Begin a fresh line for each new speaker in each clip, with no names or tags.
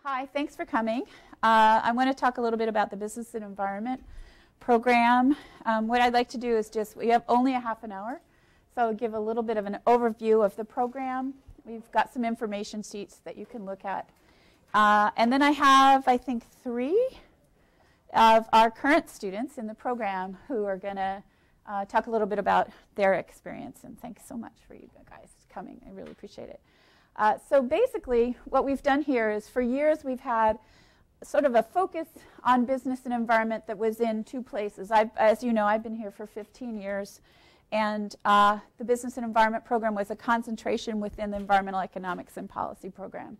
Hi, thanks for coming. I want to talk a little bit about the Business and Environment program. What I'd like to do is we have only a half an hour, so I'll give a little bit of an overview of the program. We've got some information sheets that you can look at. And then I have, I think, 3 of our current students in the program who are going to talk a little bit about their experience. And thanks so much for you guys coming. I really appreciate it. So basically, what we've done here is for years we've had sort of a focus on business and environment that was in 2 places. As you know, I've been here for 15 years, and the Business and Environment program was a concentration within the Environmental Economics and Policy program.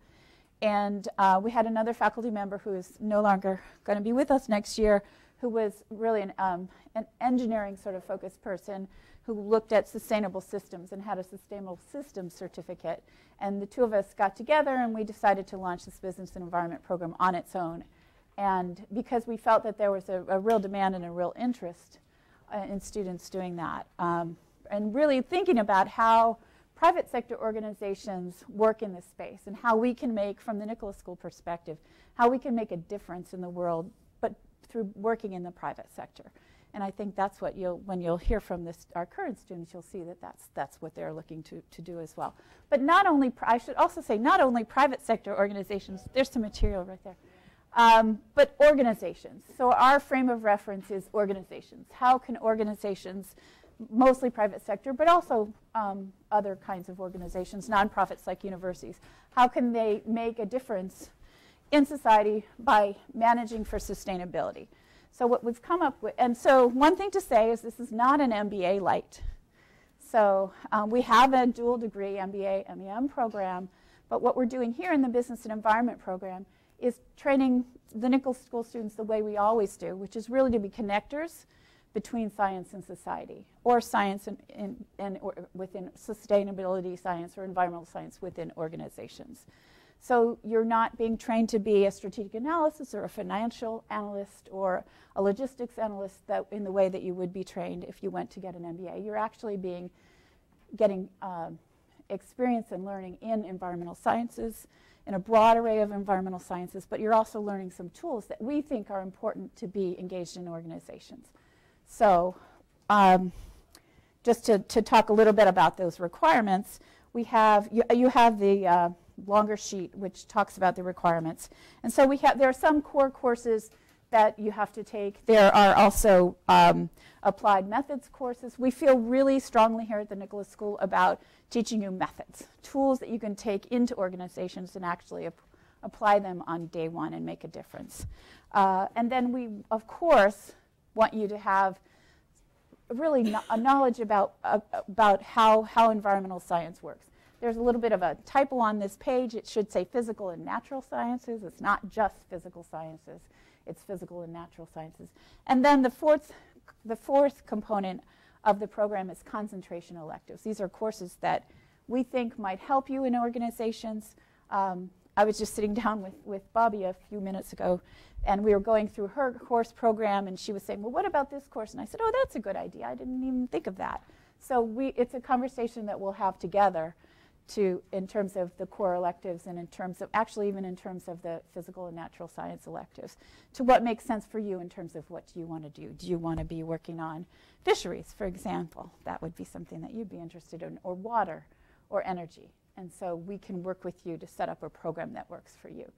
And we had another faculty member who is no longer going to be with us next year, who was really an engineering sort of focused person who looked at sustainable systems and had a sustainable systems certificate. And the 2 of us got together and we decided to launch this Business and Environment program on its own. And because we felt that there was a real demand and a real interest in students doing that, and really thinking about how private sector organizations work in this space and how we can make, from the Nicholas School perspective, how we can make a difference in the world, but through working in the private sector. And I think that's what when you'll hear from our current students, you'll see that that's what they're looking to do as well. But not only, I should also say, not only private sector organizations, there's some material right there, but organizations. So our frame of reference is organizations. How can organizations, mostly private sector, but also other kinds of organizations, nonprofits like universities, how can they make a difference in society by managing for sustainability? So what we've come up with, and so one thing to say is this is not an MBA light. So we have a dual degree MBA, MEM program, but what we're doing here in the Business and Environment program is training the Nicholas School students the way we always do, which is really to be connectors between science and society, or science or within sustainability science or environmental science within organizations. So you're not being trained to be a strategic analysis or a financial analyst or a logistics analyst in the way that you would be trained if you went to get an MBA. You're actually getting experience and learning in environmental sciences, in a broad array of environmental sciences, but you're also learning some tools that we think are important to be engaged in organizations. So just to talk a little bit about those requirements, we have, you have the longer sheet which talks about the requirements. And so there are some core courses that you have to take. There are also applied methods courses. We feel really strongly here at the Nicholas School about teaching you methods, tools that you can take into organizations and actually apply them on day 1 and make a difference. And then we, of course, want you to have really a knowledge about how environmental science works. There's a little bit of a typo on this page. It should say physical and natural sciences. It's not just physical sciences. It's physical and natural sciences. And then the fourth component of the program is concentration electives. These are courses that we think might help you in organizations. I was just sitting down with Bobby a few minutes ago, and we were going through her course program, and she was saying, well, what about this course? And I said, oh, that's a good idea. I didn't even think of that. So it's a conversation that we'll have together in terms of the core electives and in terms of, actually even in terms of the physical and natural science electives, to what makes sense for you in terms of what do you want to do. Do you want to be working on fisheries, for example? That would be something that you'd be interested in, or water, or energy. And so we can work with you to set up a program that works for you.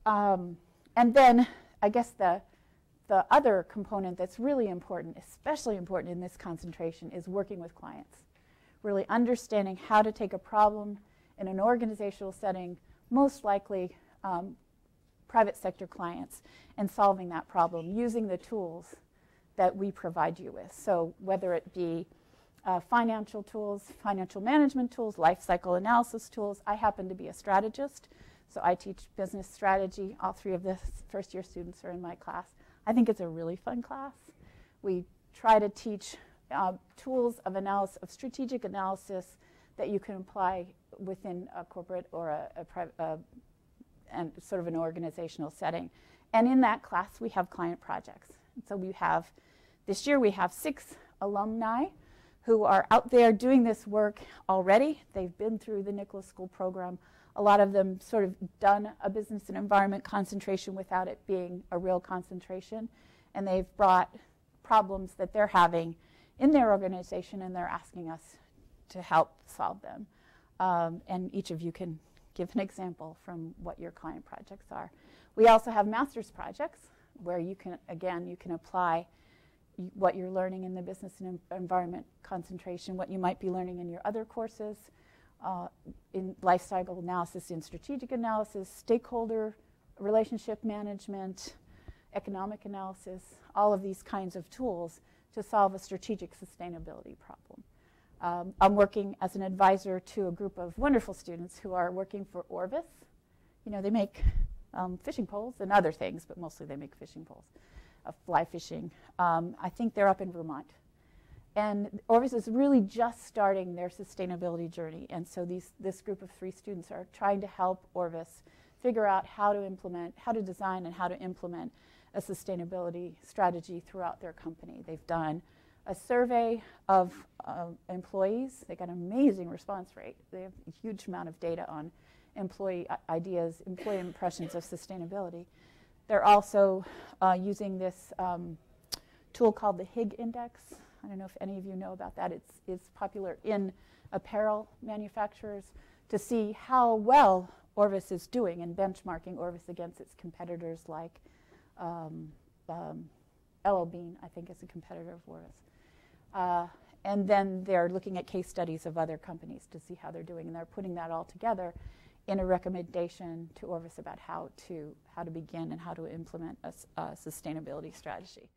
And then I guess the other component that's really important, especially important in this concentration, is working with clients. Really understanding how to take a problem in an organizational setting, most likely private sector clients, and solving that problem using the tools that we provide you with. So whether it be financial tools, financial management tools, life cycle analysis tools. I happen to be a strategist, so I teach business strategy. All 3 of the first-year students are in my class. I think it's a really fun class. We try to teach tools of strategic analysis that you can apply within a corporate or a private and sort of an organizational setting. And in that class, we have client projects. And so this year we have 6 alumni who are out there doing this work already. They've been through the Nicholas School program. A lot of them sort of done a business and environment concentration without it being a real concentration, and they've brought problems that they're having in their organization, and they're asking us to help solve them. And each of you can give an example from what your client projects are. We also have master's projects where you can, again, you can apply what you're learning in the business and environment concentration, what you might be learning in your other courses, in life cycle analysis, in strategic analysis, stakeholder relationship management, economic analysis, all of these kinds of tools to solve a strategic sustainability problem. I'm working as an advisor to a group of wonderful students who are working for Orvis. You know, they make fishing poles and other things, but mostly they make fishing poles, fly fishing. I think they're up in Vermont. And Orvis is really just starting their sustainability journey. And so this group of 3 students are trying to help Orvis figure out how to design and how to implement a sustainability strategy throughout their company. They've done a survey of employees. They got an amazing response rate. They have a huge amount of data on employee ideas, employee impressions of sustainability. They're also using this tool called the Higg Index. I don't know if any of you know about that. It's popular in apparel manufacturers to see how well Orvis is doing and benchmarking Orvis against its competitors like L.L. Bean, I think, is a competitor of Orvis. And then they're looking at case studies of other companies to see how they're doing, and they're putting that all together in a recommendation to Orvis about how to begin and how to implement a sustainability strategy.